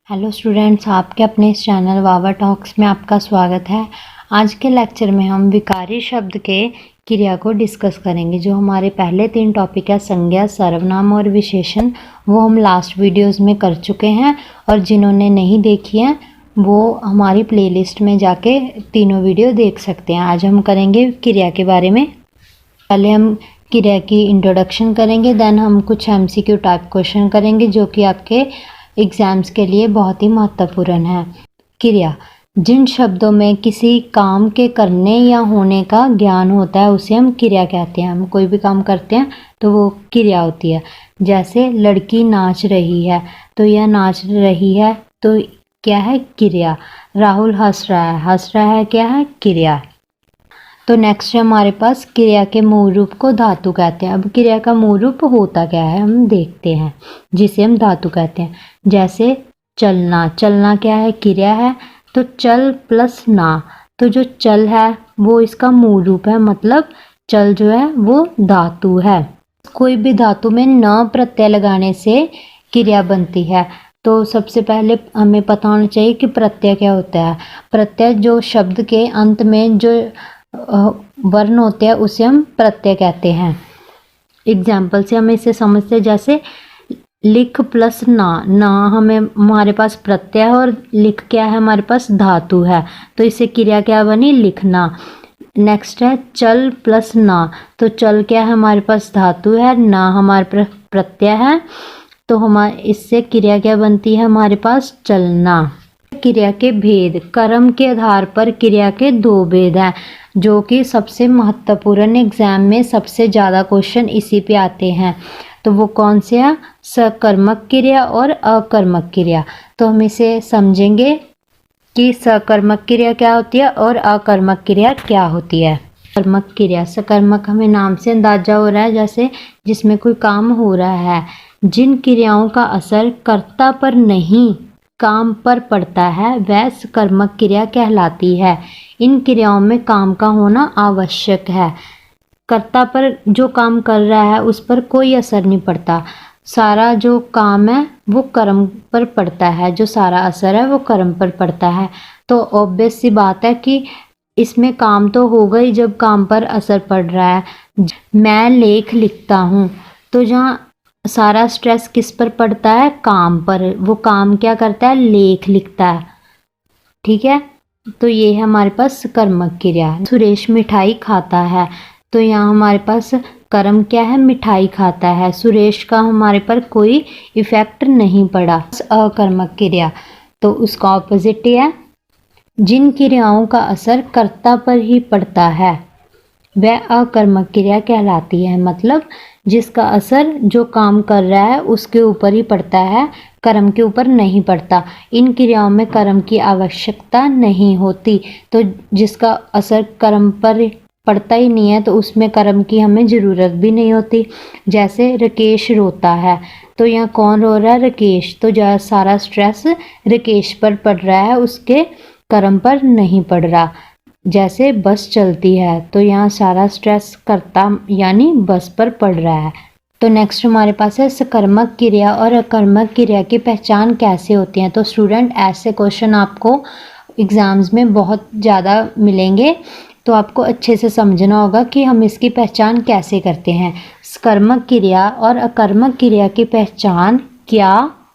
Hello students, आपके अपने इस चैनल वावा टॉक्स में आपका स्वागत है। आज के लेक्चर में हम विकारी शब्द के क्रिया को डिस्कस करेंगे। जो हमारे पहले 3 टॉपिक है, संज्ञा, सर्वनाम और विशेषण, वो हम लास्ट वीडियोस में कर चुके हैं और जिन्होंने नहीं देखी है वो हमारी प्लेलिस्ट में जाके तीनों वीडियो देख सकते हैं। आज हम करेंगे क्रिया के बारे में। पहले हम क्रिया की इंट्रोडक्शन करेंगे, देन हम कुछ MCQ टाइप क्वेश्चन करेंगे जो कि आपके एग्ज़ाम्स के लिए बहुत ही महत्वपूर्ण है। क्रिया, जिन शब्दों में किसी काम के करने या होने का ज्ञान होता है उसे हम क्रिया कहते हैं। हम कोई भी काम करते हैं तो वो क्रिया होती है। जैसे लड़की नाच रही है, तो यह नाच रही है तो क्या है? क्रिया। राहुल हंस रहा है क्या है? क्रिया। तो नेक्स्ट है हमारे पास क्रिया के मूल रूप को धातु कहते हैं। अब क्रिया का मूल रूप होता क्या है हम देखते हैं, जिसे हम धातु कहते हैं। जैसे चलना, चलना क्या है? क्रिया है। तो चल प्लस ना, तो जो चल है वो इसका मूल रूप है, मतलब चल जो है वो धातु है। कोई भी धातु में न प्रत्यय लगाने से क्रिया बनती है। तो सबसे पहले हमें पता होना चाहिए कि प्रत्यय क्या होता है। प्रत्यय जो शब्द के अंत में जो वर्ण होते हैं उसे हम प्रत्यय कहते हैं। एग्जाम्पल से हमें इसे समझते हैं। जैसे लिख प्लस ना, ना हमें हमारे पास प्रत्यय है और लिख क्या है? हमारे पास धातु है, तो इससे क्रिया क्या बनी? लिखना। नेक्स्ट है चल प्लस ना, तो चल क्या है? हमारे पास धातु है, ना हमारे प्रत्यय है, तो हमारे इससे क्रिया क्या बनती है? हमारे पास चलना। क्रिया के भेद, कर्म के आधार पर क्रिया के 2 भेद हैं जो कि सबसे महत्वपूर्ण, एग्जाम में सबसे ज़्यादा क्वेश्चन इसी पे आते हैं। तो वो कौन से हैं? सकर्मक क्रिया और अकर्मक क्रिया। तो हम इसे समझेंगे कि सकर्मक क्रिया क्या होती है और अकर्मक क्रिया क्या होती है। कर्मक क्रिया, सकर्मक हमें नाम से अंदाजा हो रहा है, जैसे जिसमें कोई काम हो रहा है। जिन क्रियाओं का असर कर्ता पर नहीं काम पर पड़ता है वह सकर्मक क्रिया कहलाती है। इन क्रियाओं में काम का होना आवश्यक है। कर्ता पर जो काम कर रहा है उस पर कोई असर नहीं पड़ता। सारा जो काम है वो कर्म पर पड़ता है, जो सारा असर है वो कर्म पर पड़ता है। तो ऑब्वियस सी बात है कि इसमें काम तो होगा ही जब काम पर असर पड़ रहा है। मैं लेख लिखता हूँ, तो जहाँ सारा स्ट्रेस किस पर पड़ता है? काम पर। वो काम क्या करता है? लेख लिखता है। ठीक है, तो ये है हमारे पास कर्मक क्रिया। सुरेश मिठाई खाता है, तो यहाँ हमारे पास कर्म क्या है? मिठाई खाता है। सुरेश का हमारे पर कोई इफेक्ट नहीं पड़ा। अकर्मक क्रिया, तो उसका ऑपोजिट है। जिन क्रियाओं का असर कर्ता पर ही पड़ता है वह अकर्मक क्रिया कहलाती है। मतलब जिसका असर जो काम कर रहा है उसके ऊपर ही पड़ता है, कर्म के ऊपर नहीं पड़ता। इन क्रियाओं में कर्म की आवश्यकता नहीं होती। तो जिसका असर कर्म पर पड़ता ही नहीं है तो उसमें कर्म की हमें ज़रूरत भी नहीं होती। जैसे राकेश रोता है, तो यहाँ कौन रो रहा है? राकेश। तो जो सारा स्ट्रेस राकेश पर पड़ रहा है, उसके कर्म पर नहीं पड़ रहा। जैसे बस चलती है, तो यहाँ सारा स्ट्रेस कर्ता यानी बस पर पड़ रहा है। तो नेक्स्ट हमारे पास है सकर्मक क्रिया और अकर्मक क्रिया की पहचान कैसे होती है। तो स्टूडेंट, ऐसे क्वेश्चन आपको एग्ज़ाम्स में बहुत ज़्यादा मिलेंगे, तो आपको अच्छे से समझना होगा कि हम इसकी पहचान कैसे करते हैं। सकर्मक क्रिया और अकर्मक क्रिया की पहचान क्या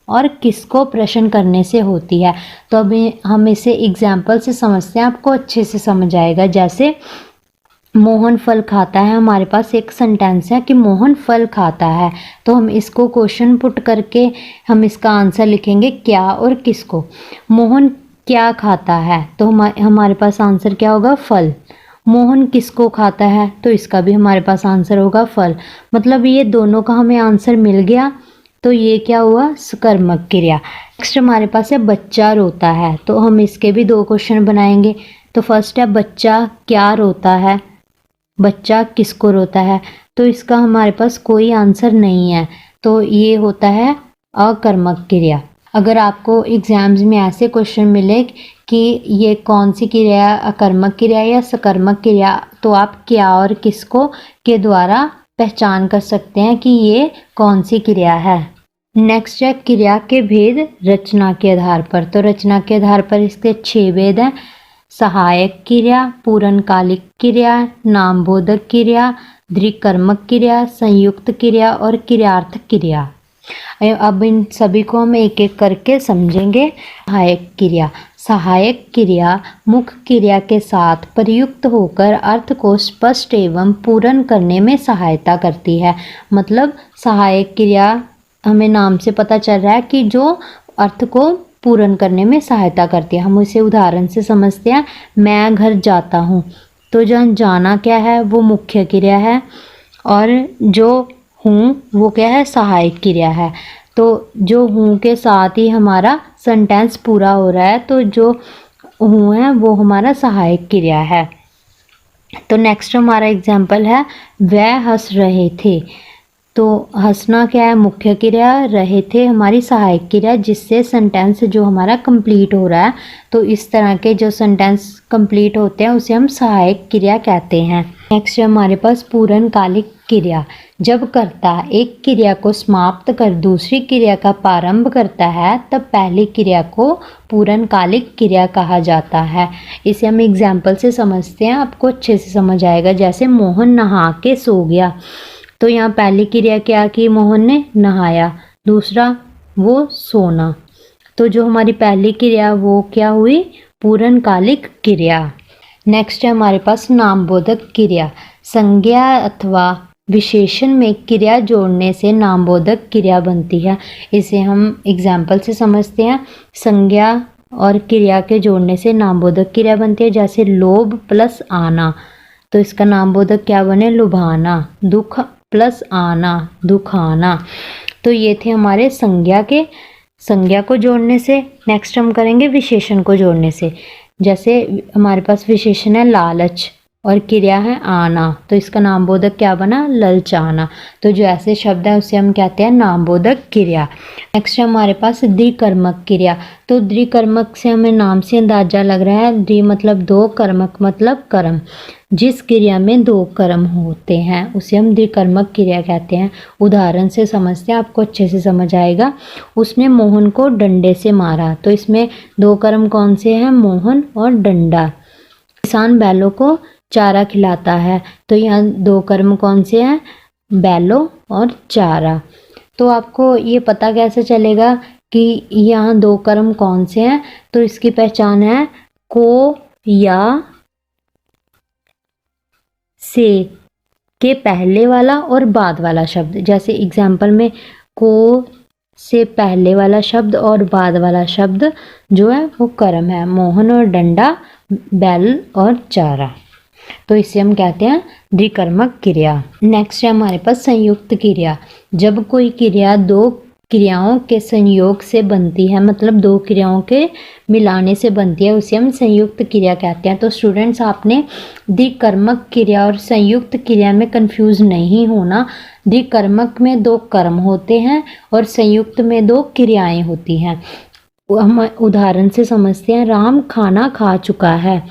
और किसको प्रश्न करने से होती है। तो अभी हम इसे एग्जाम्पल से समझते हैं, आपको अच्छे से समझ आएगा। जैसे मोहन फल खाता है, हमारे पास एक सेंटेंस है कि मोहन फल खाता है, तो हम इसको क्वेश्चन पुट करके हम इसका आंसर लिखेंगे क्या और किसको। मोहन क्या खाता है, तो हमारे पास आंसर क्या होगा? फल। मोहन किसको खाता है, तो इसका भी हमारे पास आंसर होगा फल। मतलब ये दोनों का हमें आंसर मिल गया, तो ये क्या हुआ? सकर्मक क्रिया। नेक्स्ट हमारे पास है बच्चा रोता है, तो हम इसके भी 2 क्वेश्चन बनाएंगे। तो फर्स्ट है बच्चा क्या रोता है, बच्चा किसको रोता है, तो इसका हमारे पास कोई आंसर नहीं है, तो ये होता है अकर्मक क्रिया। अगर आपको एग्जाम्स में ऐसे क्वेश्चन मिले कि ये कौन सी क्रिया, अकर्मक क्रिया या सकर्मक क्रिया, तो आप क्या और किसको के द्वारा पहचान कर सकते हैं कि ये कौन सी क्रिया है। नेक्स्ट है क्रिया के भेद रचना के आधार पर। तो रचना के आधार पर इसके 6 भेद हैं। सहायक क्रिया, पूर्णकालिक क्रिया, नामबोधक क्रिया, द्विकर्मक क्रिया, संयुक्त क्रिया और क्रियार्थक क्रिया। अब इन सभी को हम एक एक करके समझेंगे। सहायक क्रिया। सहायक क्रिया मुख्य क्रिया के साथ प्रयुक्त होकर अर्थ को स्पष्ट एवं पूर्ण करने में सहायता करती है। मतलब सहायक क्रिया हमें नाम से पता चल रहा है कि जो अर्थ को पूर्ण करने में सहायता करती है। हम इसे उदाहरण से समझते हैं। मैं घर जाता हूँ, तो जहाँ जाना क्या है वो मुख्य क्रिया है और जो हूँ वो क्या है, सहायक क्रिया है। तो जो हूँ के साथ ही हमारा सेंटेंस पूरा हो रहा है, तो जो हूँ है वो हमारा सहायक क्रिया है। तो नेक्स्ट हमारा एग्जाम्पल है वह हंस रहे थे। तो हंसना क्या है, मुख्य क्रिया, रहे थे हमारी सहायक क्रिया, जिससे सेंटेंस जो हमारा कंप्लीट हो रहा है। तो इस तरह के जो सेंटेंस कंप्लीट होते हैं उसे हम सहायक क्रिया कहते हैं। नेक्स्ट हमारे पास पूर्णकालिक क्रिया। जब कर्ता एक क्रिया को समाप्त कर दूसरी क्रिया का प्रारंभ करता है तब पहली क्रिया को पूर्णकालिक क्रिया कहा जाता है। इसे हम एग्जाम्पल से समझते हैं, आपको अच्छे से समझ आएगा। जैसे मोहन नहा के सो गया, तो यहाँ पहली क्रिया क्या की, मोहन ने नहाया। दूसरा वो सोना। तो जो हमारी पहली क्रिया वो क्या हुई, पूर्णकालिक क्रिया। नेक्स्ट है हमारे पास नामबोधक क्रिया। संज्ञा अथवा विशेषण में क्रिया जोड़ने से नामबोधक क्रिया बनती है। इसे हम एग्जाम्पल से समझते हैं। संज्ञा और क्रिया के जोड़ने से नामबोधक क्रिया बनती है। जैसे लोभ प्लस आना, तो इसका नामबोधक क्या बने, लुभाना। दुख प्लस आना, दुखाना। तो ये थे हमारे संज्ञा को जोड़ने से। नेक्स्ट हम करेंगे विशेषण को जोड़ने से। जैसे हमारे पास विशेषण है लालच और क्रिया है आना, तो इसका नामबोधक क्या बना, ललचाना। तो जो ऐसे शब्द है उसे हम कहते हैं नामबोधक क्रिया। नेक्स्ट हमारे पास द्विकर्मक क्रिया। तो द्विकर्मक से हमें नाम से अंदाजा लग रहा है, द्वि मतलब दो, कर्मक मतलब कर्म। जिस क्रिया में दो कर्म होते हैं उसे हम द्विकर्मक क्रिया कहते हैं। उदाहरण से समझते हैं, आपको अच्छे से समझ आएगा। उसने मोहन को डंडे से मारा, तो इसमें दो कर्म कौन से हैं, मोहन और डंडा। किसान बैलों को चारा खिलाता है, तो यहाँ दो कर्म कौन से हैं, बैलों और चारा। तो आपको ये पता कैसे चलेगा कि यहाँ दो कर्म कौन से हैं, तो इसकी पहचान है को या से के पहले वाला और बाद वाला शब्द। जैसे एग्जाम्पल में को से पहले वाला शब्द और बाद वाला शब्द जो है वो कर्म है, मोहन और डंडा, बैल और चारा। तो इसे हम कहते हैं द्विकर्मक क्रिया। नेक्स्ट है हमारे पास संयुक्त क्रिया। जब कोई क्रिया दो क्रियाओं के संयोग से बनती है, मतलब दो क्रियाओं के मिलाने से बनती है, उसे हम संयुक्त क्रिया कहते हैं। तो स्टूडेंट्स, आपने द्विकर्मक क्रिया और संयुक्त क्रिया में कंफ्यूज नहीं होना। द्विकर्मक में दो कर्म होते हैं और संयुक्त में दो क्रियाएं होती हैं। हम उदाहरण से समझते हैं। राम खाना खा चुका है,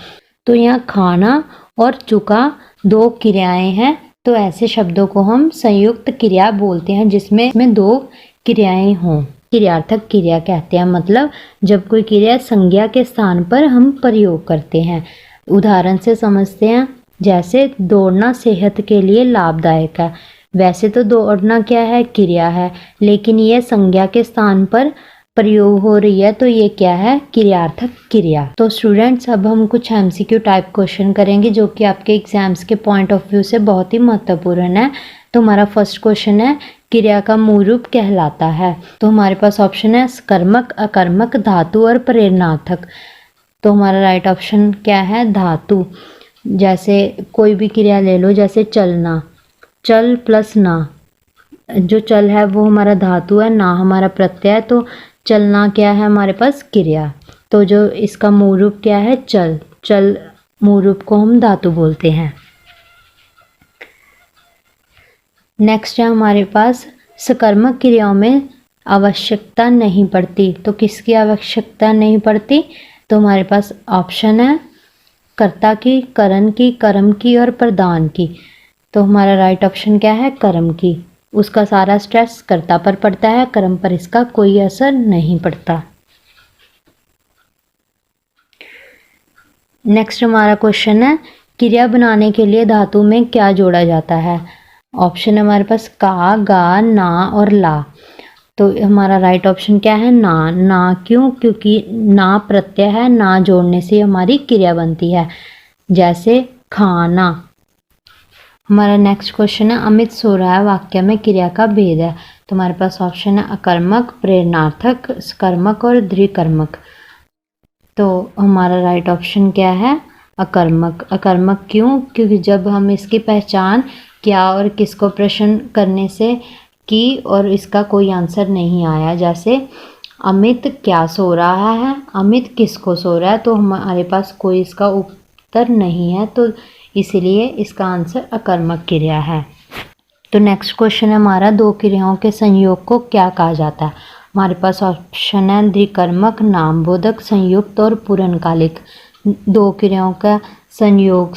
तो यहाँ खाना और चुका दो क्रियाएं हैं, तो ऐसे शब्दों को हम संयुक्त क्रिया बोलते हैं जिसमें दो क्रियाएं हों। क्रियार्थक क्रिया कहते हैं, मतलब जब कोई क्रिया संज्ञा के स्थान पर हम प्रयोग करते हैं। उदाहरण से समझते हैं। जैसे दौड़ना सेहत के लिए लाभदायक है। वैसे तो दौड़ना क्या है, क्रिया है, लेकिन यह संज्ञा के स्थान पर प्रयोग हो रही है, तो ये क्या है, क्रियार्थक क्रिया। तो स्टूडेंट्स, अब हम कुछ एमसीक्यू टाइप क्वेश्चन करेंगे जो कि आपके एग्जाम्स के पॉइंट ऑफ व्यू से बहुत ही महत्वपूर्ण है। तो हमारा फर्स्ट क्वेश्चन है, क्रिया का मूल रूप कहलाता है। तो हमारे पास ऑप्शन है कर्मक, अकर्मक, धातु और प्रेरणार्थक। तो हमारा राइट ऑप्शन क्या है, धातु। जैसे कोई भी क्रिया ले लो, जैसे चलना, चल प्लस ना, जो चल है वो हमारा धातु है, ना हमारा प्रत्यय। तो चलना क्या है हमारे पास, क्रिया। तो जो इसका मूल रूप क्या है, चल। चल मूल रूप को हम धातु बोलते हैं। नेक्स्ट है हमारे पास सकर्मक क्रियाओं में आवश्यकता नहीं पड़ती। तो किसकी आवश्यकता नहीं पड़ती, तो हमारे पास ऑप्शन है कर्ता की, करण की, कर्म की और प्रदान की। तो हमारा राइट ऑप्शन क्या है, कर्म की। उसका सारा स्ट्रेस कर्ता पर पड़ता है, कर्म पर इसका कोई असर नहीं पड़ता। नेक्स्ट हमारा क्वेश्चन है, क्रिया बनाने के लिए धातु में क्या जोड़ा जाता है? ऑप्शन है हमारे पास का, गा, ना और ला। तो हमारा राइट ऑप्शन क्या है? ना। ना क्यों? क्योंकि ना प्रत्यय है, ना जोड़ने से हमारी क्रिया बनती है, जैसे खाना। हमारा नेक्स्ट क्वेश्चन है, अमित सो रहा है वाक्य में क्रिया का भेद है। तो हमारे पास ऑप्शन है अकर्मक, प्रेरणार्थक, सकर्मक और द्विकर्मक। तो हमारा राइट ऑप्शन क्या है? अकर्मक। अकर्मक क्यों? क्योंकि जब हम इसकी पहचान क्या और किसको प्रश्न करने से की और इसका कोई आंसर नहीं आया, जैसे अमित क्या सो रहा है, अमित किसको सो रहा है, तो हमारे पास कोई इसका उत्तर नहीं है, तो इसीलिए इसका आंसर अकर्मक क्रिया है। तो नेक्स्ट क्वेश्चन है हमारा, दो क्रियाओं के संयोग को क्या कहा जाता है? हमारे पास ऑप्शन है द्विकर्मक, नामबोधक, संयुक्त और पूर्णकालिक। दो क्रियाओं का संयोग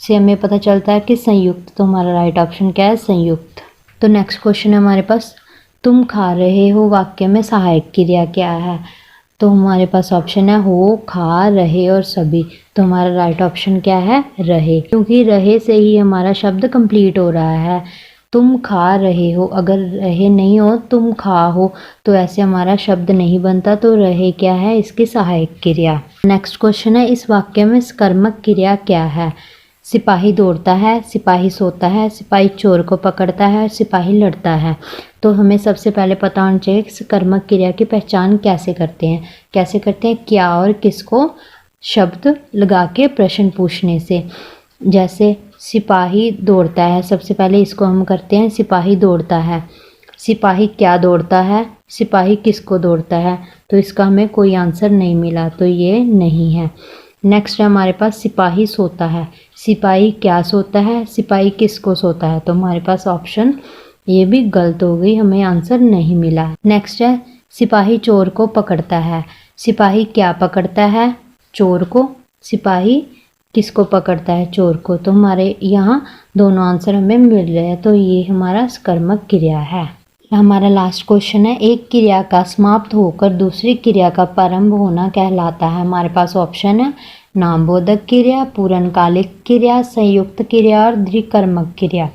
से हमें पता चलता है कि संयुक्त, तो हमारा राइट ऑप्शन क्या है? संयुक्त। तो नेक्स्ट क्वेश्चन है हमारे पास, तुम खा रहे हो वाक्य में सहायक क्रिया क्या है? तो हमारे पास ऑप्शन है हो, खा, रहे और सभी। तो हमारा राइट ऑप्शन क्या है? रहे, क्योंकि रहे से ही हमारा शब्द कंप्लीट हो रहा है। तुम खा रहे हो, अगर रहे नहीं हो तुम खा हो, तो ऐसे हमारा शब्द नहीं बनता, तो रहे क्या है? इसकी सहायक क्रिया। नेक्स्ट क्वेश्चन है, इस वाक्य में सकर्मक क्रिया क्या है? सिपाही दौड़ता है, सिपाही सोता है, सिपाही चोर को पकड़ता है, सिपाही लड़ता है। तो हमें सबसे पहले पता होना चाहिए कि सकर्मक क्रिया की पहचान कैसे करते हैं। कैसे करते हैं? क्या और किसको शब्द लगा के प्रश्न पूछने से। जैसे सिपाही दौड़ता है, सबसे पहले इसको हम करते हैं सिपाही दौड़ता है। सिपाही क्या दौड़ता है, सिपाही किसको दौड़ता है, तो इसका हमें कोई आंसर नहीं मिला, तो ये नहीं है। नेक्स्ट है हमारे पास सिपाही सोता है। सिपाही क्या सोता है, सिपाही किसको सोता है, तो हमारे पास ऑप्शन ये भी गलत हो गई, हमें आंसर नहीं मिला। नेक्स्ट है सिपाही चोर को पकड़ता है। सिपाही क्या पकड़ता है, चोर को। सिपाही किसको पकड़ता है, चोर को। तो हमारे यहाँ दोनों आंसर हमें मिल रहे हैं, तो ये हमारा सकर्मक क्रिया है। हमारा लास्ट क्वेश्चन है, एक क्रिया का समाप्त होकर दूसरी क्रिया का प्रारंभ होना कहलाता है। हमारे पास ऑप्शन है नामबोधक क्रिया, पूर्णकालिक क्रिया, संयुक्त क्रिया और द्विकर्मक क्रिया।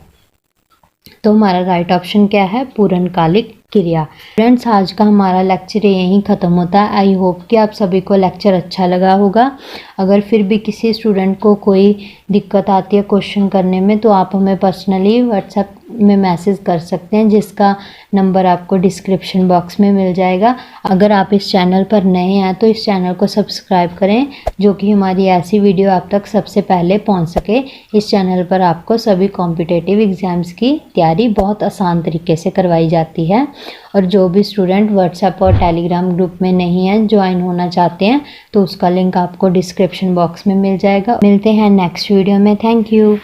तो हमारा राइट ऑप्शन क्या है? पूर्णकालिक क्रिया। फ्रेंड्स, आज का हमारा लेक्चर यहीं ख़त्म होता है। आई होप कि आप सभी को लेक्चर अच्छा लगा होगा। अगर फिर भी किसी स्टूडेंट को कोई दिक्कत आती है क्वेश्चन करने में, तो आप हमें पर्सनली व्हाट्सएप में मैसेज कर सकते हैं, जिसका नंबर आपको डिस्क्रिप्शन बॉक्स में मिल जाएगा। अगर आप इस चैनल पर नए हैं तो इस चैनल को सब्सक्राइब करें, जो कि हमारी ऐसी वीडियो आप तक सबसे पहले पहुंच सके। इस चैनल पर आपको सभी कॉम्पिटिटिव एग्ज़ाम्स की तैयारी बहुत आसान तरीके से करवाई जाती है। और जो भी स्टूडेंट व्हाट्सएप और टेलीग्राम ग्रुप में नहीं है, ज्वाइन होना चाहते हैं, तो उसका लिंक आपको डिस्क्रिप्शन बॉक्स में मिल जाएगा। मिलते हैं नेक्स्ट वीडियो में। Thank you.